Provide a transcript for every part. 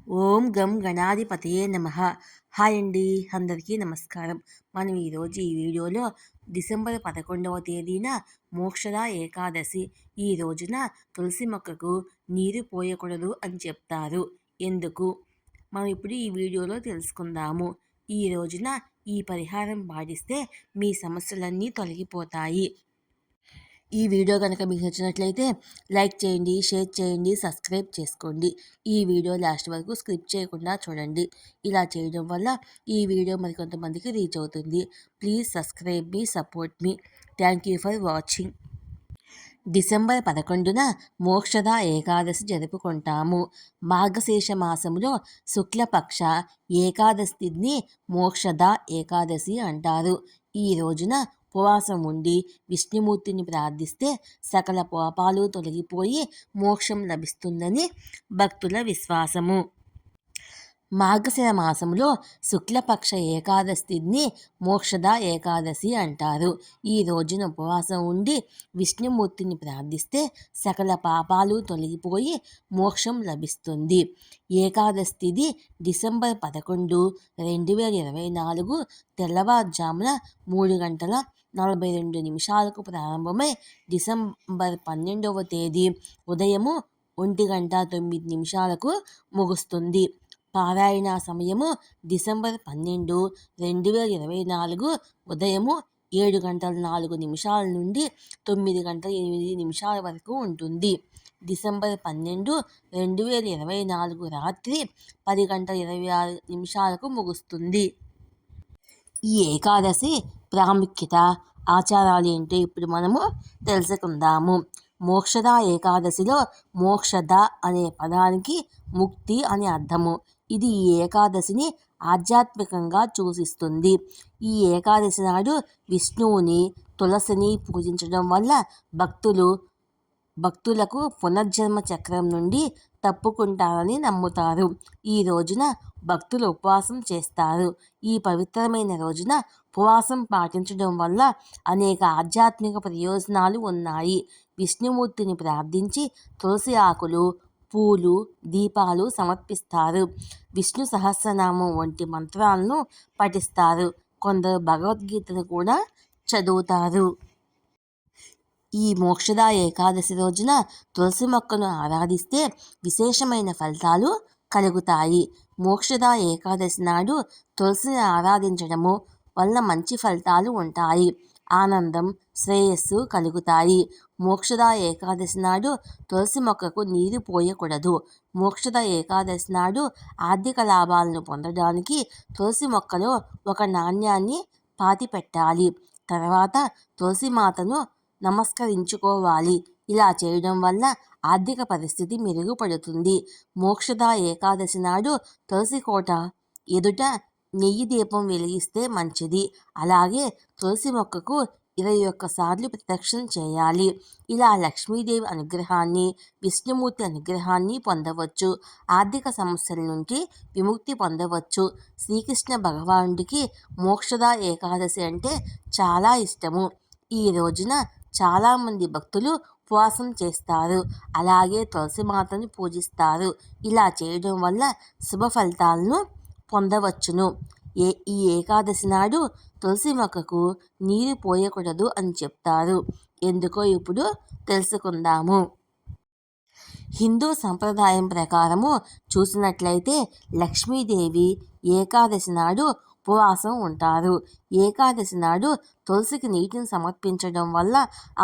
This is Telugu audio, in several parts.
ఓం గం గణాధిపతయే నమః. హాయ్ అండి, అందరికీ నమస్కారం. మనం ఈరోజు ఈ వీడియోలో డిసెంబర్ 11వ తేదీన మోక్షద ఏకాదశి. ఈ రోజున తులసి మొక్కకు నీరు పోయకూడదు అని చెప్తారు. ఎందుకు మనం ఇప్పుడు ఈ వీడియోలో తెలుసుకుందాము. ఈ రోజున ఈ పరిహారం పాటిస్తే మీ సమస్యలన్నీ తొలగిపోతాయి. ఈ వీడియో కనుక మీకు నచ్చినట్లయితే లైక్ చేయండి, షేర్ చేయండి, సబ్స్క్రైబ్ చేసుకోండి. ఈ వీడియో లాస్ట్ వరకు స్కిప్ చేయకుండా చూడండి. ఇలా చేయడం వల్ల ఈ వీడియో మరికొంతమందికి రీచ్ అవుతుంది. ప్లీజ్ సబ్స్క్రైబ్ మీ, సపోర్ట్ మీ. Thank you for watching. December 11న మోక్షద ఏకాదశి జరుపుకుంటాము. మార్గశీర్ష మాసములో శుక్లపక్ష ఏకాదశిని మోక్షద ఏకాదశి అంటారు. ఈ రోజున ఉపవాసం ఉండి విష్ణుమూర్తిని ప్రార్థిస్తే సకల పాపాలు తొలగిపోయి మోక్షం లభిస్తుందని భక్తుల విశ్వాసము. మార్గశిర మాసంలో శుక్లపక్ష ఏకాదశిని మోక్షద ఏకాదశి అంటారు. ఈ రోజున ఉపవాసం ఉండి విష్ణుమూర్తిని ప్రార్థిస్తే సకల పాపాలు తొలగిపోయి మోక్షం లభిస్తుంది. ఏకాదశి తిథి డిసెంబర్ 11, 2024 తెల్లవారుజామున 3:42 ప్రారంభమై డిసెంబర్ 12వ తేదీ ఉదయము 1:09 ముగుస్తుంది. పారాయణ సమయము డిసెంబర్ 12, 2024 ఉదయము 7:04 నుండి 9:08 వరకు ఉంటుంది. డిసెంబర్ 12, 2024 రాత్రి 10:26 ముగుస్తుంది. ఈ ఏకాదశి ప్రాముఖ్యత, ఆచారాలు ఏంటో ఇప్పుడు మనము తెలుసుకుందాము. మోక్షద ఏకాదశిలో మోక్షద అనే పదానికి ముక్తి అని అర్థము. ఇది ఈ ఏకాదశిని ఆధ్యాత్మికంగా సూచిస్తుంది. ఈ ఏకాదశి నాడు విష్ణువుని, తులసిని పూజించడం వల్ల భక్తులకు పునర్జన్మ చక్రం నుండి తప్పుకుంటారని నమ్ముతారు. ఈ రోజున భక్తులు ఉపవాసం చేస్తారు. ఈ పవిత్రమైన రోజున ఉపవాసం పాటించడం వల్ల అనేక ఆధ్యాత్మిక ప్రయోజనాలు ఉన్నాయి. విష్ణుమూర్తిని ప్రార్థించి తులసి ఆకులు, పూలు, దీపాలు సమర్పిస్తారు. విష్ణు సహస్రనామం వంటి మంత్రాలను పఠిస్తారు. కొందరు భగవద్గీతను కూడా చదువుతారు. ఈ మోక్షద ఏకాదశి రోజున తులసి మొక్కను ఆరాధిస్తే విశేషమైన ఫలితాలు కలుగుతాయి. మోక్షద ఏకాదశి నాడు తులసిని ఆరాధించడము వల్ల మంచి ఫలితాలు ఉంటాయి. ఆనందం, శ్రేయస్సు కలుగుతాయి. మోక్షద ఏకాదశి నాడు తులసి మొక్కకు నీరు పోయకూడదు. మోక్షద ఏకాదశి నాడు ఆర్థిక లాభాలను పొందడానికి తులసి మొక్కలో ఒక నాణ్యాన్ని పాతిపెట్టాలి. తర్వాత తులసి మాతను నమస్కరించుకోవాలి. ఇలా చేయడం వల్ల ఆర్థిక పరిస్థితి మెరుగుపడుతుంది. మోక్షద ఏకాదశి నాడు తులసి కోట ఎదుట నెయ్యి దీపం వెలిగిస్తే మంచిది. అలాగే తులసి మొక్కకు 21 సార్లు ప్రదక్షిణ చేయాలి. ఇలా లక్ష్మీదేవి అనుగ్రహాన్ని, విష్ణుమూర్తి అనుగ్రహాన్ని పొందవచ్చు. ఆర్థిక సమస్యల నుండి విముక్తి పొందవచ్చు. శ్రీకృష్ణ భగవానుడికి మోక్షద ఏకాదశి అంటే చాలా ఇష్టము. ఈ రోజున చాలామంది భక్తులు ఉపవాసం చేస్తారు. అలాగే తులసి మాతను పూజిస్తారు. ఇలా చేయడం వల్ల శుభ ఫలితాలను పొందవచ్చును. ఈ ఏకాదశి నాడు తులసి మొక్కకు నీరు పోయకూడదు అని చెప్తారు. ఎందుకో ఇప్పుడు తెలుసుకుందాము. హిందూ సంప్రదాయం ప్రకారము చూసినట్లయితే లక్ష్మీదేవి ఏకాదశి నాడు ఉపవాసం ఉంటారు. ఏకాదశి నాడు తులసికి నీటిని సమర్పించడం వల్ల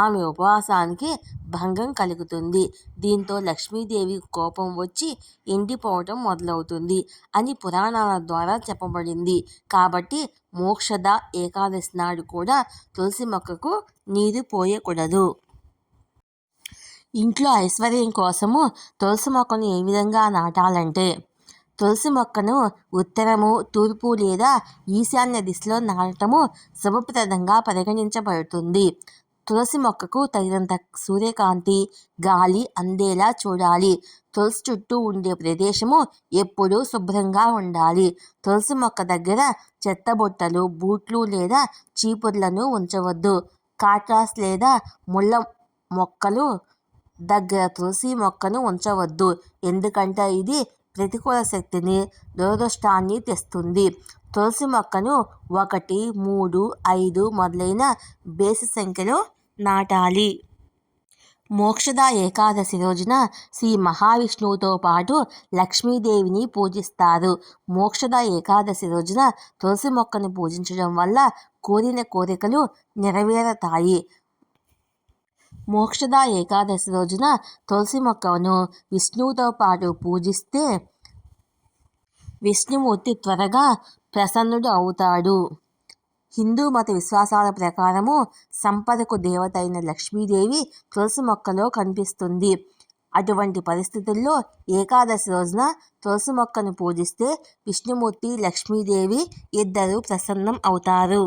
ఆమె ఉపవాసానికి భంగం కలుగుతుంది. దీంతో లక్ష్మీదేవి కోపం వచ్చి ఎండిపోవటం మొదలవుతుంది అని పురాణాల ద్వారా చెప్పబడింది. కాబట్టి మోక్షద ఏకాదశి నాడు కూడా తులసి మొక్కకు నీరు పోయకూడదు. ఇంట్లో ఐశ్వర్యం కోసము తులసి మొక్కను ఏ విధంగా నాటాలంటే, తులసి మొక్కను ఉత్తరము, తూర్పు లేదా ఈశాన్య దిశలో నాటము శుభప్రదంగా పరిగణించబడుతుంది. తులసి మొక్కకు తగినంత సూర్యకాంతి, గాలి అందేలా చూడాలి. తులసి చుట్టూ ఉండే ప్రదేశము ఎప్పుడూ శుభ్రంగా ఉండాలి. తులసి మొక్క దగ్గర చెత్తబుట్టలు, బూట్లు లేదా చీపుర్లను ఉంచవద్దు. కాటాస్ లేదా ముళ్ళ మొక్కలు దగ్గర తులసి మొక్కను ఉంచవద్దు. ఎందుకంటే ఇది ప్రతికూల శక్తిని, దురదృష్టాన్ని తెస్తుంది. తులసి మొక్కను 1, 3, 5 మొదలైన బేసి సంఖ్యలో నాటాలి. మోక్షద ఏకాదశి రోజున శ్రీ మహావిష్ణువుతో పాటు లక్ష్మీదేవిని పూజిస్తారు. మోక్షద ఏకాదశి రోజున తులసి మొక్కను పూజించడం వల్ల కోరిన కోరికలు నెరవేరతాయి. మోక్షద ఏకాదశి రోజున తులసి మొక్కను విష్ణువుతో పాటు పూజిస్తే విష్ణుమూర్తి త్వరగా ప్రసన్నుడు అవుతాడు. హిందూ మత విశ్వాసాల ప్రకారము సంపదకు దేవత అయిన లక్ష్మీదేవి తులసి మొక్కలో కనిపిస్తుంది. అటువంటి పరిస్థితుల్లో ఏకాదశి రోజున తులసి మొక్కను పూజిస్తే విష్ణుమూర్తి, లక్ష్మీదేవి ఇద్దరు ప్రసన్నం అవుతారు.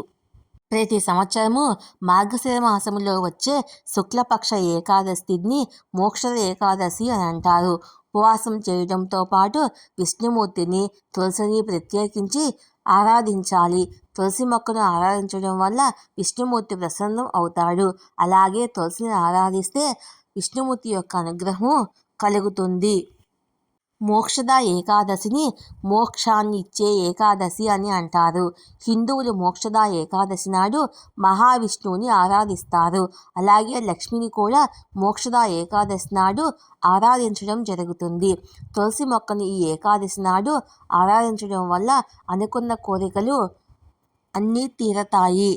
ప్రతి సంవత్సరము మార్గశిర మాసములో వచ్చే శుక్లపక్ష ఏకాదశిని మోక్షద ఏకాదశి అని అంటారు. ఉపవాసం చేయడంతో పాటు విష్ణుమూర్తిని, తులసిని ప్రత్యేకించి ఆరాధించాలి. తులసి మొక్కను ఆరాధించడం వల్ల విష్ణుమూర్తి ప్రసన్నం అవుతాడు. అలాగే తులసిని ఆరాధిస్తే విష్ణుమూర్తి యొక్క అనుగ్రహం కలుగుతుంది. మోక్షద ఏకాదశిని మోక్షాన్ని ఇచ్చే ఏకాదశి అని అంటారు. హిందువులు మోక్షద ఏకాదశి నాడు మహావిష్ణువుని ఆరాధిస్తారు. అలాగే లక్ష్మిని కూడా మోక్షద ఏకాదశి నాడు ఆరాధించడం జరుగుతుంది. తులసి మొక్కను ఈ ఏకాదశి నాడు ఆరాధించడం వల్ల అనుకున్న కోరికలు అన్నీ తీరతాయి.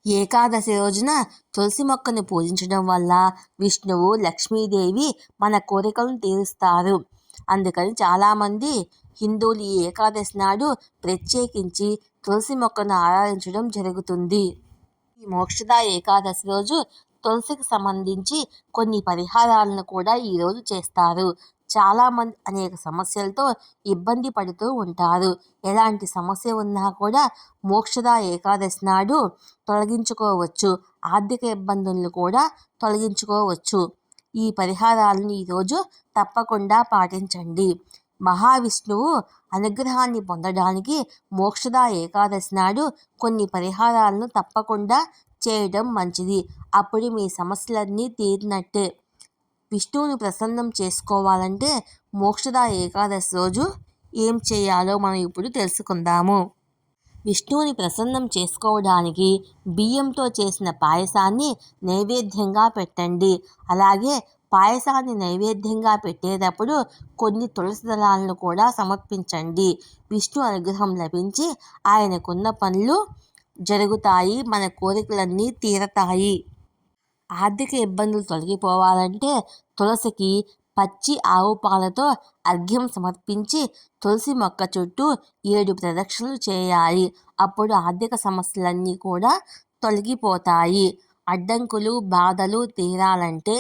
ఏకాదశి రోజున తులసి మొక్కను పూజించడం వల్ల విష్ణువు, లక్ష్మీదేవి మన కోరికలను తీరుస్తారు. అందుకని చాలామంది హిందువులు ఈ ఏకాదశి నాడు ప్రత్యేకించి తులసి మొక్కను ఆరాధించడం జరుగుతుంది. ఈ మోక్షద ఏకాదశి రోజు తులసికి సంబంధించి కొన్ని పరిహారాలను కూడా ఈరోజు చేస్తారు. చాలామంది అనేక సమస్యలతో ఇబ్బంది పడుతూ ఉంటారు. ఎలాంటి సమస్య ఉన్నా కూడా మోక్షద ఏకాదశి నాడు తొలగించుకోవచ్చు. ఆర్థిక ఇబ్బందులను కూడా తొలగించుకోవచ్చు. ఈ పరిహారాలను ఈరోజు తప్పకుండా పాటించండి. మహావిష్ణువు అనుగ్రహాన్ని పొందడానికి మోక్షద ఏకాదశి నాడు కొన్ని పరిహారాలను తప్పకుండా చేయడం మంచిది. అప్పుడు మీ సమస్యలన్నీ తీరినట్టే. విష్ణువుని ప్రసన్నం చేసుకోవాలంటే మోక్షద ఏకాదశి రోజు ఏం చేయాలో మనం ఇప్పుడు తెలుసుకుందాము. విష్ణువుని ప్రసన్నం చేసుకోవడానికి బియ్యంతో చేసిన పాయసాన్ని నైవేద్యంగా పెట్టండి. అలాగే పాయసాన్ని నైవేద్యంగా పెట్టేటప్పుడు కొన్ని తులసి దళాలను కూడా సమర్పించండి. విష్ణు అనుగ్రహం లభించి ఆయనకున్న పనులు జరుగుతాయి. మన కోరికలన్నీ తీరతాయి. ఆర్థిక ఇబ్బందులు తొలగిపోవాలంటే తులసికి పచ్చి ఆవు పాలతో అర్ఘ్యం సమర్పించి తులసి మొక్క చుట్టూ 7 ప్రదక్షిణలు చేయాలి. అప్పుడు ఆర్థిక సమస్యలన్నీ కూడా తొలగిపోతాయి. అడ్డంకులు, బాధలు తీరాలంటే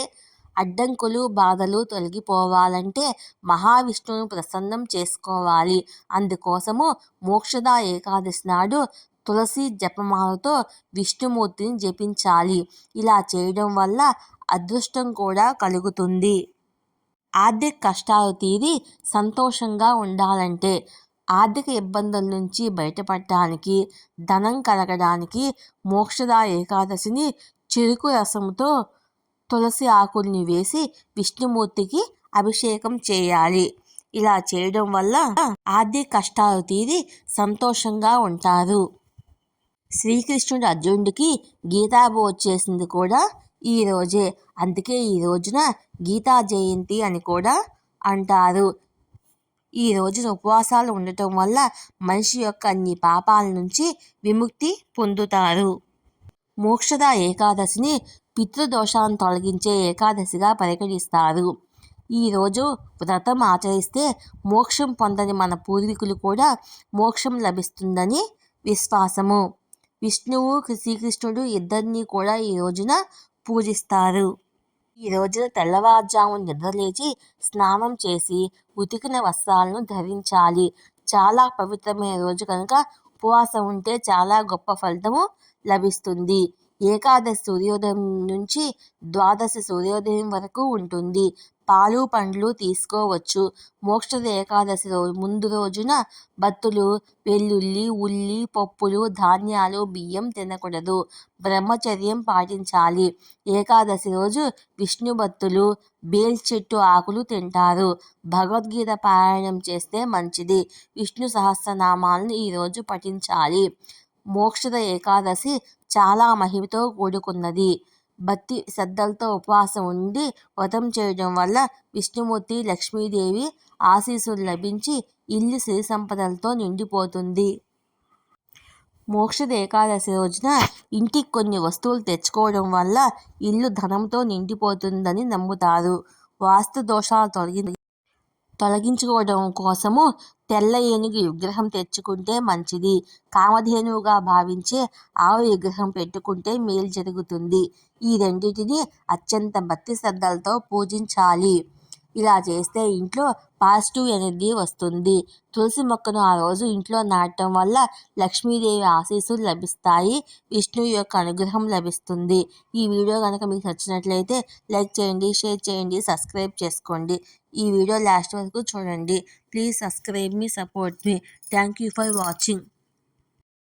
బాధలు తొలగిపోవాలంటే మహావిష్ణువును ప్రసన్నం చేసుకోవాలి. అందుకోసము మోక్షద ఏకాదశి నాడు తులసి జపమాలతో విష్ణుమూర్తిని జపించాలి. ఇలా చేయడం వల్ల అదృష్టం కూడా కలుగుతుంది. ఆర్థిక కష్టాలు తీరి సంతోషంగా ఉండాలంటే, ఆర్థిక ఇబ్బందుల నుంచి బయటపడటానికి, ధనం కలగడానికి మోక్షద ఏకాదశిని చెరుకు రసంతో తులసి ఆకుల్ని వేసి విష్ణుమూర్తికి అభిషేకం చేయాలి. ఇలా చేయడం వల్ల ఆర్థిక కష్టాలు తీరి సంతోషంగా ఉంటారు. శ్రీకృష్ణుడు అర్జునుడికి గీతాబోధ చేసింది కూడా ఈరోజే. అందుకే ఈ రోజున గీతా జయంతి అని కూడా అంటారు. ఈ రోజున ఉపవాసాలు ఉండటం వల్ల మనిషి యొక్క అన్ని పాపాల నుంచి విముక్తి పొందుతారు. మోక్షద ఏకాదశిని పితృదోషాలను తొలగించే ఏకాదశిగా పరిగణిస్తారు. ఈరోజు వ్రతం ఆచరిస్తే మోక్షం పొందని మన పూర్వీకులు కూడా మోక్షం లభిస్తుందని విశ్వాసము. విష్ణువు, శ్రీకృష్ణుడు ఇద్దరినీ కూడా ఈ రోజున పూజిస్తారు. ఈ రోజున తెల్లవారుజామున నిద్రలేచి స్నానం చేసి ఉతికిన వస్త్రాలను ధరించాలి. చాలా పవిత్రమైన రోజు కనుక ఉపవాసం ఉంటే చాలా గొప్ప ఫలితము లభిస్తుంది. ఏకాదశి సూర్యోదయం నుంచి ద్వాదశి సూర్యోదయం వరకు ఉంటుంది. పాలు పండ్లు తీసుకోవచ్చు. మోక్షద ఏకాదశి ముందు రోజున భక్తులు వెల్లుల్లి, ఉల్లి, పప్పులు, ధాన్యాలు, బియ్యం తినకూడదు. బ్రహ్మచర్యం పాటించాలి. ఏకాదశి రోజు విష్ణు భక్తులు బేల్ చెట్టు ఆకులు తింటారు. భగవద్గీత పారాయణం చేస్తే మంచిది. విష్ణు సహస్రనామాలను ఈరోజు పఠించాలి. మోక్షద ఏకాదశి చాలా మహిమతో కూడుకున్నది. భక్తి శ్రద్ధలతో ఉపవాసం ఉండి వ్రతం చేయడం వల్ల విష్ణుమూర్తి, లక్ష్మీదేవి ఆశీస్సులు లభించి ఇల్లు సిరి సంపదలతో నిండిపోతుంది. మోక్షద ఏకాదశి రోజున ఇంటికి కొన్ని వస్తువులు తెచ్చుకోవడం వల్ల ఇల్లు ధనంతో నిండిపోతుందని నమ్ముతారు. వాస్తు దోషాలు తొలగించుకోవడం కోసము తెల్ల ఏనుగు విగ్రహం తెచ్చుకుంటే మంచిది. కామధేనువుగా భావించే ఆవు విగ్రహం పెట్టుకుంటే మేలు జరుగుతుంది. ఈ రెండింటిని అత్యంత భక్తి శ్రద్ధలతో పూజించాలి. ఇలా చేస్తే ఇంట్లో పాజిటివ్ ఎనర్జీ వస్తుంది. తులసి మొక్కను ఆ రోజు ఇంట్లో నాటడం వల్ల లక్ష్మీదేవి ఆశీస్సులు లభిస్తాయి. విష్ణువు యొక్క అనుగ్రహం లభిస్తుంది. ఈ వీడియో కనుక మీకు నచ్చినట్లయితే లైక్ చేయండి, షేర్ చేయండి, సబ్స్క్రైబ్ చేసుకోండి. ఈ వీడియో లాస్ట్ వరకు చూడండి. ప్లీజ్ సబ్స్క్రైబ్ మీ, సపోర్ట్ మీ. Thank you for watching.